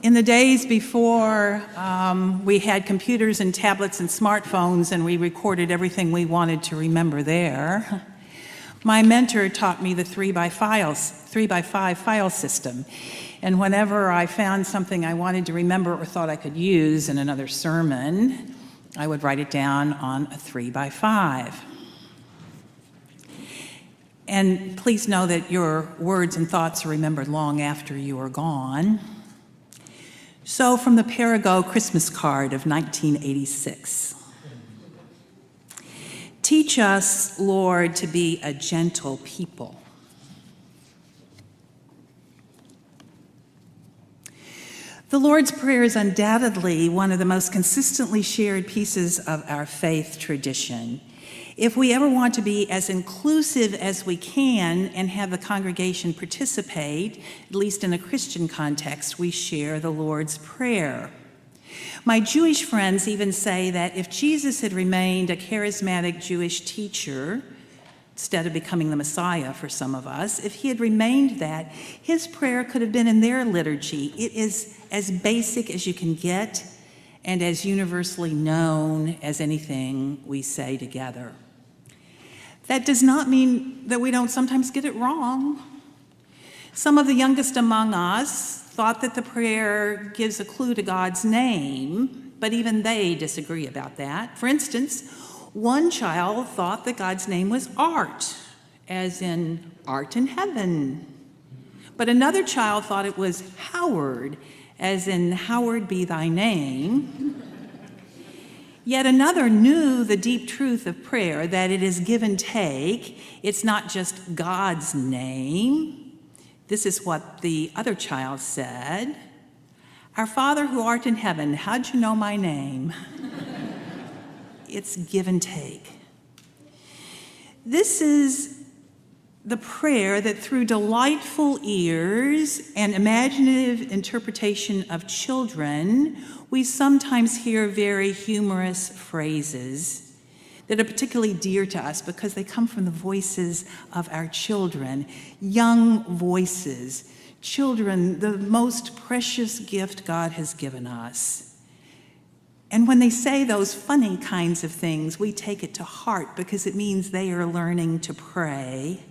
In the days before we had computers and tablets and smartphones and we recorded everything we wanted to remember there, my mentor taught me the 3x5 file system. And whenever I found something I wanted to remember or thought I could use in another sermon, I would write it down on a 3x5. And please know that your words and thoughts are remembered long after you are gone. So from the Perigo Christmas card of 1986. Teach us, Lord, to be a gentle people. The Lord's Prayer is undoubtedly one of the most consistently shared pieces of our faith tradition. If we ever want to be as inclusive as we can and have the congregation participate, at least in a Christian context, we share the Lord's Prayer. My Jewish friends even say that if Jesus had remained a charismatic Jewish teacher, instead of becoming the Messiah for some of us, if he had remained that, his prayer could have been in their liturgy. It is as basic as you can get and as universally known as anything we say together. That does not mean that we don't sometimes get it wrong. Some of the youngest among us thought that the prayer gives a clue to God's name, but even they disagree about that. For instance, one child thought that God's name was Art, as in art in heaven. But another child thought it was Howard, as in Howard be thy name. Yet another knew the deep truth of prayer, that it is give and take. It's not just God's name. This is what the other child said. Our Father who art in heaven, how'd you know my name? It's give and take. This is the prayer that through delightful ears and imaginative interpretation of children, we sometimes hear very humorous phrases that are particularly dear to us because they come from the voices of our children, young voices, children, the most precious gift God has given us. And when they say those funny kinds of things, we take it to heart because it means they are learning to pray.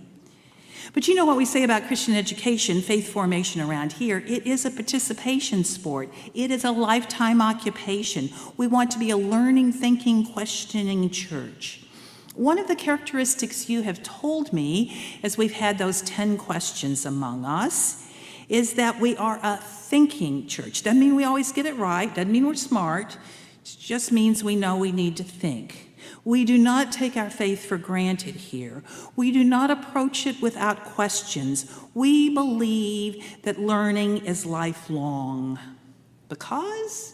But you know what we say about Christian education, faith formation around here? It is a participation sport. It is a lifetime occupation. We want to be a learning, thinking, questioning church. One of the characteristics you have told me as we've had those 10 questions among us is that we are a thinking church. Doesn't mean we always get it right. Doesn't mean we're smart. It just means we know we need to think. We do not take our faith for granted here. We do not approach it without questions. We believe that learning is lifelong. Because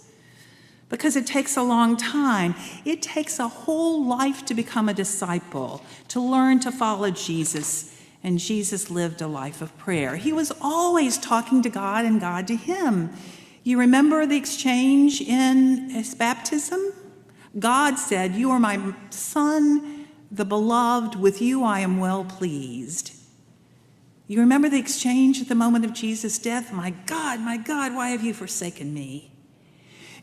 it takes a long time. It takes a whole life to become a disciple, to learn to follow Jesus. And Jesus lived a life of prayer. He was always talking to God and God to him. You remember the exchange in his baptism? God said, "You are my son, the beloved. With you I am well pleased." You remember the exchange at the moment of Jesus' death? My God, why have you forsaken me?"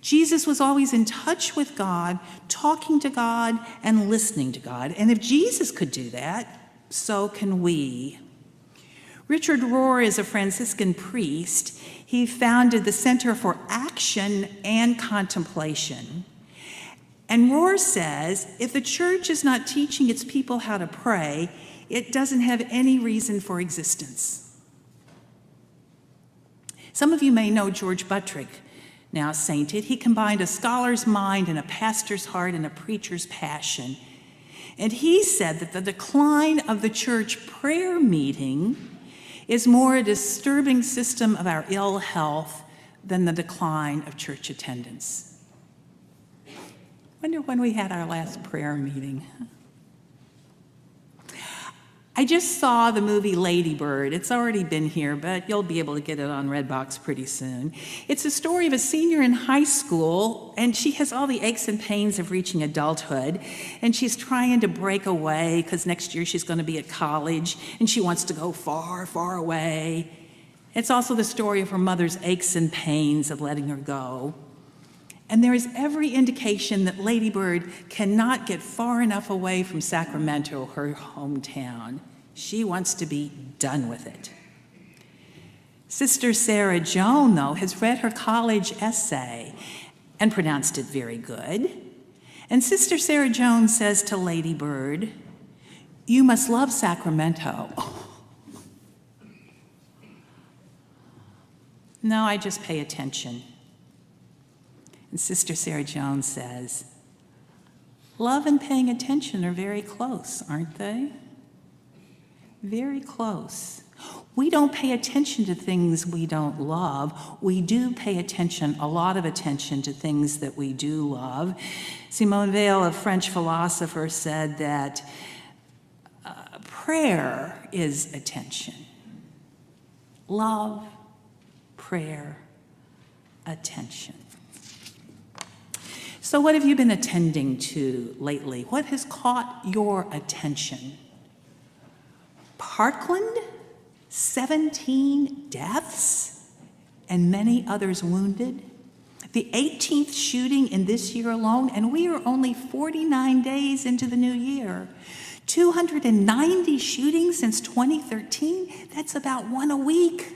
Jesus was always in touch with God, talking to God, and listening to God. And if Jesus could do that, so can we. Richard Rohr is a Franciscan priest. He founded the Center for Action and Contemplation. And Rohr says, if the church is not teaching its people how to pray, it doesn't have any reason for existence. Some of you may know George Buttrick, now sainted. He combined a scholar's mind and a pastor's heart and a preacher's passion. And he said that the decline of the church prayer meeting is more a disturbing system of our ill health than the decline of church attendance. Wonder when we had our last prayer meeting. I just saw the movie Lady Bird. It's already been here, but you'll be able to get it on Redbox pretty soon. It's a story of a senior in high school, and she has all the aches and pains of reaching adulthood, and she's trying to break away because next year she's going to be at college, and she wants to go far, far away. It's also the story of her mother's aches and pains of letting her go. And there is every indication that Lady Bird cannot get far enough away from Sacramento, her hometown. She wants to be done with it. Sister Sarah Joan, though, has read her college essay and pronounced it very good. And Sister Sarah Joan says to Lady Bird, "You must love Sacramento." No, I just pay attention. And Sister Sarah Jones says, love and paying attention are very close, aren't they? Very close. We don't pay attention to things we don't love. We do pay attention, a lot of attention, to things that we do love. Simone Weil, a French philosopher, said that prayer is attention. Love, prayer, attention. So what have you been attending to lately? What has caught your attention? Parkland, 17 deaths and many others wounded. The 18th shooting in this year alone, and we are only 49 days into the new year. 290 shootings since 2013, that's about one a week.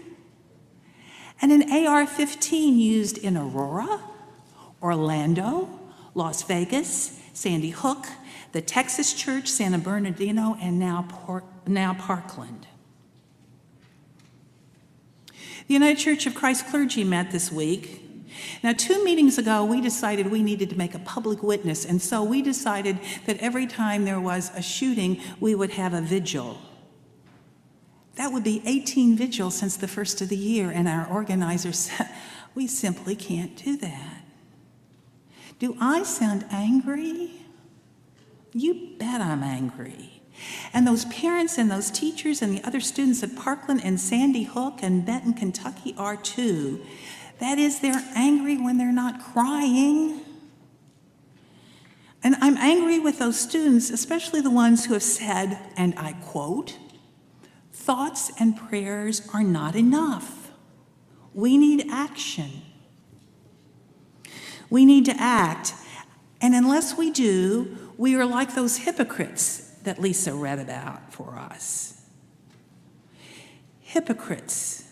And an AR-15 used in Aurora, Orlando, Las Vegas, Sandy Hook, the Texas Church, San Bernardino, and now Parkland. The United Church of Christ clergy met this week. Now, 2 meetings ago, we decided we needed to make a public witness, and so we decided that every time there was a shooting, we would have a vigil. That would be 18 vigils since the first of the year, and our organizers said, we simply can't do that. Do I sound angry? You bet I'm angry. And those parents and those teachers and the other students at Parkland and Sandy Hook and Benton, Kentucky are too. That is, they're angry when they're not crying. And I'm angry with those students, especially the ones who have said, and I quote, "Thoughts and prayers are not enough. We need action. We need to act. And unless we do, we are like those hypocrites that Lisa read about for us." Hypocrites.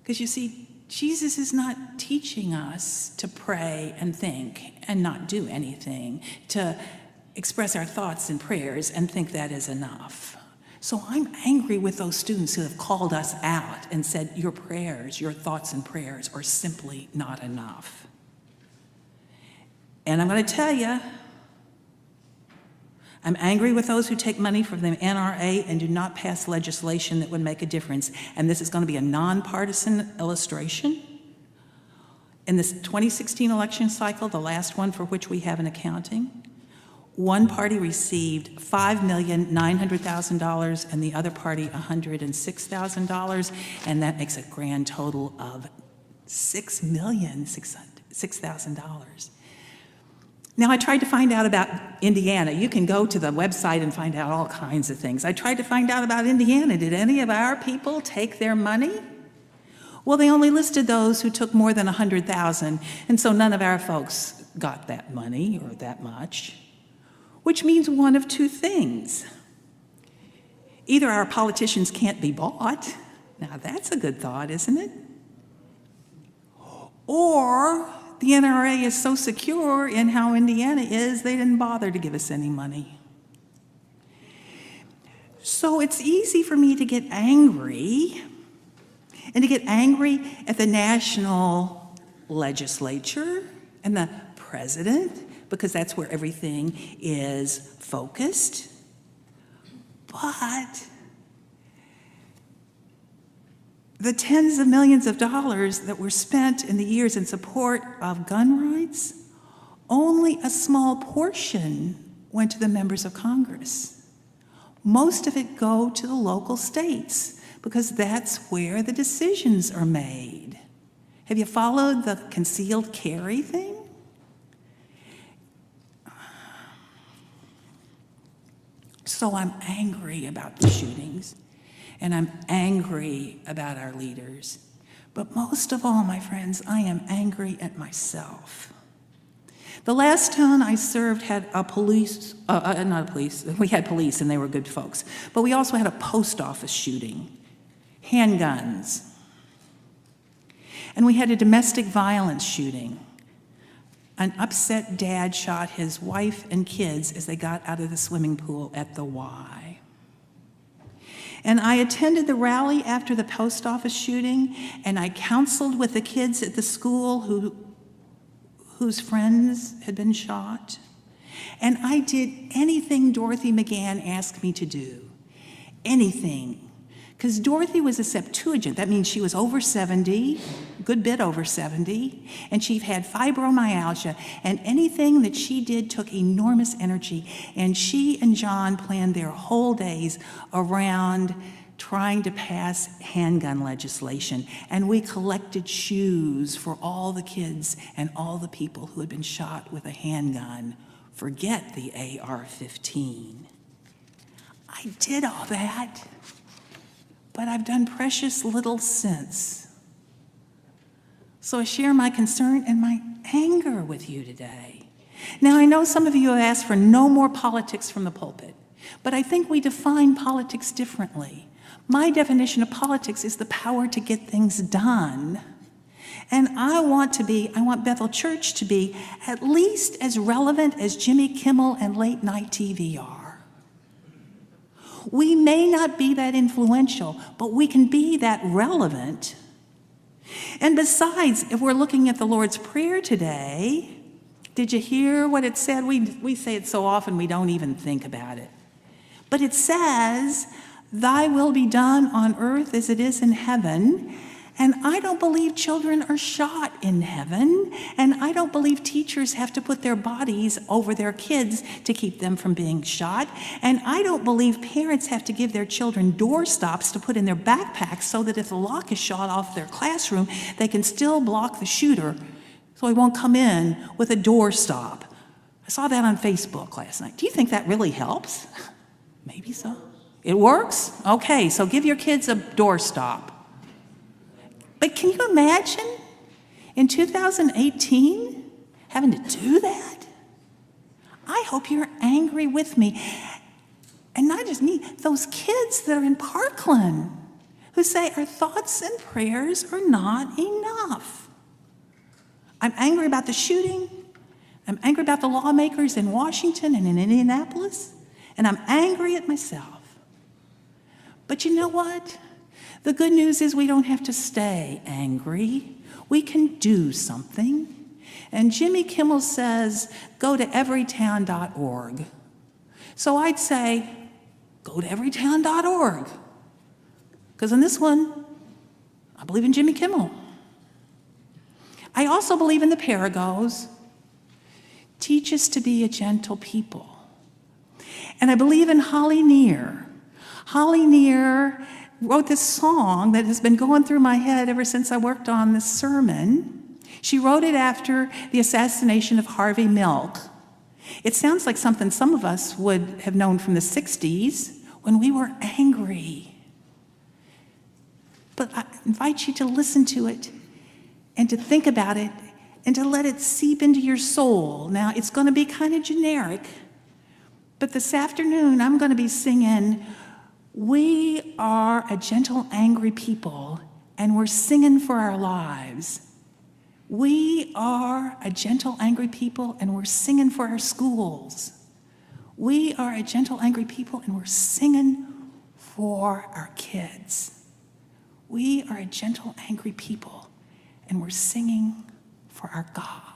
Because you see, Jesus is not teaching us to pray and think and not do anything, to express our thoughts and prayers and think that is enough. So I'm angry with those students who have called us out and said, your prayers, your thoughts and prayers are simply not enough. And I'm going to tell you, I'm angry with those who take money from the NRA and do not pass legislation that would make a difference. And this is going to be a nonpartisan illustration. In this 2016 election cycle, the last one for which we have an accounting, one party received $5,900,000 and the other party $106,000, and that makes a grand total of $6,006,000. Now, I tried to find out about Indiana. You can go to the website and find out all kinds of things. I tried to find out about Indiana. Did any of our people take their money? Well, they only listed those who took more than $100,000, and so none of our folks got that money or that much, which means one of two things. Either our politicians can't be bought. Now, that's a good thought, isn't it? Or the NRA is so secure in how Indiana is, they didn't bother to give us any money. So it's easy for me to get angry, and to get angry at the national legislature and the president, because that's where everything is focused. But the tens of millions of dollars that were spent in the years in support of gun rights, only a small portion went to the members of Congress. Most of it go to the local states because that's where the decisions are made. Have you followed the concealed carry thing? So I'm angry about the shootings. and I'm angry about our leaders. But most of all, my friends, I am angry at myself. The last town I served had we had police and they were good folks, but we also had a post office shooting, handguns. And we had a domestic violence shooting. An upset dad shot his wife and kids as they got out of the swimming pool at the Y. And I attended the rally after the post office shooting, and I counseled with the kids at the school whose friends had been shot. And I did anything Dorothy McGann asked me to do. Anything. Because Dorothy was a Septuagint. That means she was over 70, a good bit over 70, and she had fibromyalgia, and anything that she did took enormous energy. And she and John planned their whole days around trying to pass handgun legislation. And we collected shoes for all the kids and all the people who had been shot with a handgun. Forget the AR-15. I did all that. But I've done precious little since. So I share my concern and my anger with you today. Now, I know some of you have asked for no more politics from the pulpit, but I think we define politics differently. My definition of politics is the power to get things done. And I want Bethel Church to be at least as relevant as Jimmy Kimmel and late night TV are. We may not be that influential, but we can be that relevant. And besides, if we're looking at the Lord's Prayer today, did you hear what it said? We say it so often we don't even think about it. But it says, "Thy will be done on earth as it is in heaven." And I don't believe children are shot in heaven. And I don't believe teachers have to put their bodies over their kids to keep them from being shot. And I don't believe parents have to give their children doorstops to put in their backpacks so that if the lock is shot off their classroom, they can still block the shooter so he won't come in with a doorstop. I saw that on Facebook last night. Do you think that really helps? Maybe so. It works? Okay, so give your kids a doorstop. But can you imagine in 2018 having to do that? I hope you're angry with me. And not just me, those kids that are in Parkland who say our thoughts and prayers are not enough. I'm angry about the shooting. I'm angry about the lawmakers in Washington and in Indianapolis. And I'm angry at myself. But you know what? The good news is we don't have to stay angry. We can do something. And Jimmy Kimmel says, go to everytown.org. So I'd say, go to everytown.org. Because in this one, I believe in Jimmy Kimmel. I also believe in the Paragos. Teach us to be a gentle people. And I believe in Holly Near. Holly Near wrote this song that has been going through my head ever since I worked on this sermon. She wrote it after the assassination of Harvey Milk. It sounds like something some of us would have known from the 60s when we were angry. But I invite you to listen to it and to think about it and to let it seep into your soul. Now, it's going to be kind of generic, but this afternoon I'm going to be singing, "We are a gentle, angry people, and we're singing for our lives." We are a gentle, angry people, and we're singing for our schools. We are a gentle, angry people, and we're singing for our kids. We are a gentle, angry people, and we're singing for our God.